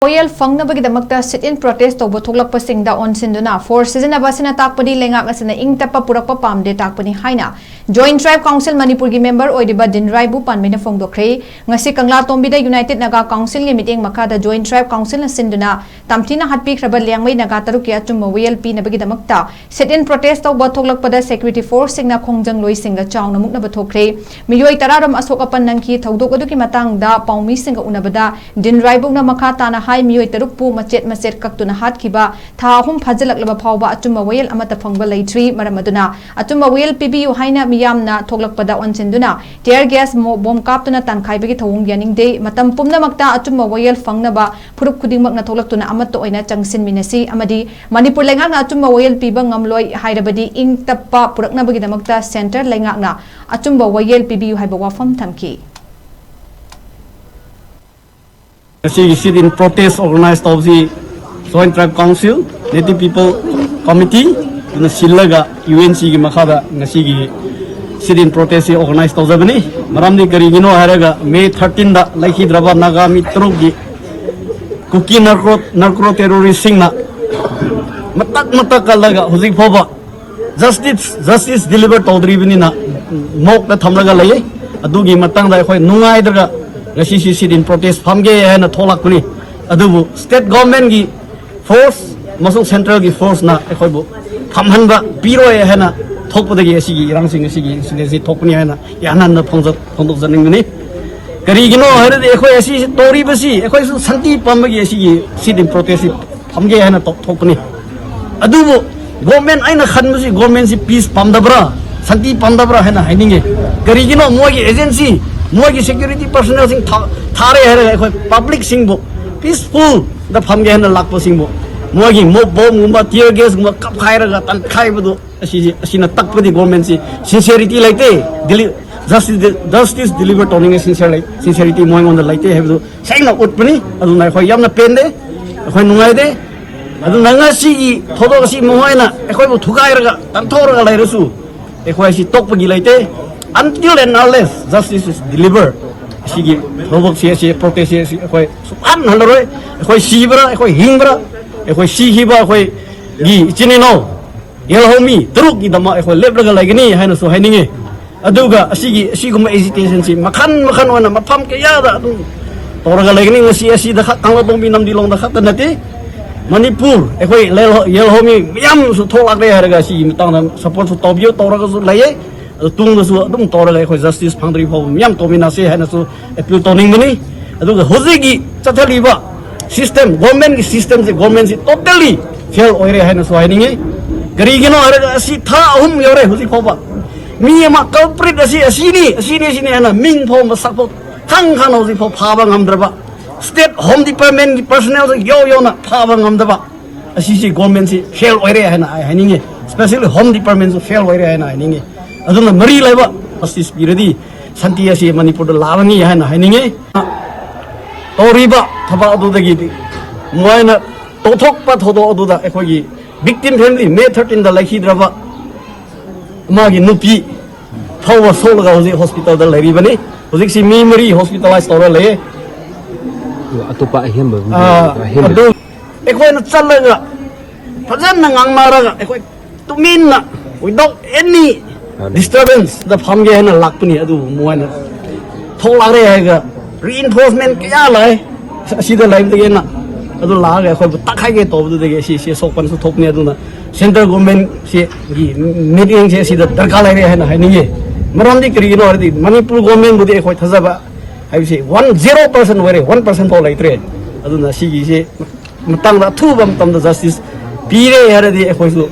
Wayel Phangnabagidamakta sit-in protest Touba Thoklakpa Singda Onsinduna for Sijinnaba TAKPADI LEINGAK asina TAPPA PURAKPA PAMDE TAKPANI HAINA Joint Tribe Council MANIPUR gi member OIRIBA DINRAIBOU PANMINA PHONGDOKHRE ngasi Kangla Tombida United Naga Council gi meeting makada Joint Tribe Council Onsinduna tamtina hatpikraba Liangmai Naga taruki Achumba Wayel Phangnabagidamakta sit-in protest Touba Thoklakpada Security Force singna khongjang loi singa chawna mukna bathokre miyoi tararam asokapan nangki thaudok aduki matangda paumi singa unabada DINRAIBOU na makha tana hai miyoi tarukpu macet kaktuna hatkhiba tha ahum phajilaklaba phawba Achumba Wayel amata phangba leitri maramaduna Achumba Wayel PBU haina miyamna Thoklakpada Onsinduna tear gas bomb kaptuna tankhaiba gi thawung yaningde matam pumnamakta Achumba Wayel Phangnaba phurup khudingmakna thoklaktuna amatta oina changsin minasi amadi Manipur lengakna Achumba Wayel piba ngamloi hairabadi TAPPA puraknabagidamakta center lengakna Achumba Wayel PBU haiba wafam thamki Sit-in protest organized of the Joint Tribe Council, Native People Committee, and the Silaga UNC Makada, Nasigi sit-in protest organized of the Bani, Maramdi Karigino Haraga, May 13, like Hidraba Naga Mitrugi, Kuki narco terrorist Singna, Matakalaga, Huzik Poba, Justice delivered to Drivinina, Mok the Tamlaga Lay, Adugi Matanga, Nunga. Ngasi sit-in protest phamge haina tholakpani adubu state government gi force masuk central gi force na ekhoibu phamhanba piroi haina thokpadagi asigi rangsing asigi sinesi thokpani haina yanan na phongdok janingni karigino haire ekhoi asi tori basi ekhoi santi pambagi asigi sit-in protest phamge haina thokpani adubu government aina khanmusi government si peace pamdabra santi pamdabra haina haininge karigino mogi agency Mogi security personnel sing thare hai public singbo peaceful the phamge han lakpo singbo mogi mob bomb gumba tear gas gumba kap khairaga tan khaibudu asina takpadi government si sincerity laite justice deliver toning sincerity moing on the laite hebu saina utpani aduna khoi yamna pende khoi nungai de adu nanga si thodo si moina khoi bu thugairaga tan thoraga lairasu khoi si tokpagi laite until and unless justice is delivered, she protest, unhalloy, Shibra, Himbra, Shihiba, Chinino, Yelhomi, Druk, the Lebra like any, Hanaso Henning, Aduga, Shiguma hesitation, Makan, Mapam Kayada, Toraga Lagning, see the Hatamominam Dilong the Hatanati, Manipur, Yelhomi, Yam, so Tolaka, she supposed to Tobio, Toraga Laye. Tung the Dum Tora justice Pandri home, Yam Tominasi Hanasu, a Plutoning money, the Hosegi, Tataliba system, government systems, the government totally fail Oire Hanasu Haining, Garigino, Sita, whom you're a Hosikoba. Me and my culprit, a senior and a Ming home, a support, Tang Hanosi for Pavang Amdraba, State Home Department personnel, Yo-Yona, Pavang Amdraba, a CC government fail Oire Haining, especially Home Departments fail Oire Haining. Aduna mari leba astis biradi santi asi Manipur lawani haina haininge toriba thaba adudagi moina tothokpa thodo aduda ekhogi victim family May 13 da laikhidraba magi nupi phawa solga hoji hospital da lairibani hoji si memory hospitalized tora le atopa hemba adu ekhoina challaga fajanna ngangmaraga ekhoi tuminna without any disturbance the phamge hana lakpani adu moina tholare haiga reinforcement kya lai sida live de na adu laga khoi takhai ge tobu de si sokpan su thokni adu na central government si gi meeting se sida darka lai hana hainige maramdi kri no ardi Manipur government budi khoi thajaba hai si 10% were 1% to lai tre adu na si gi se matang da thu bam tam da justice pire haradi khoi su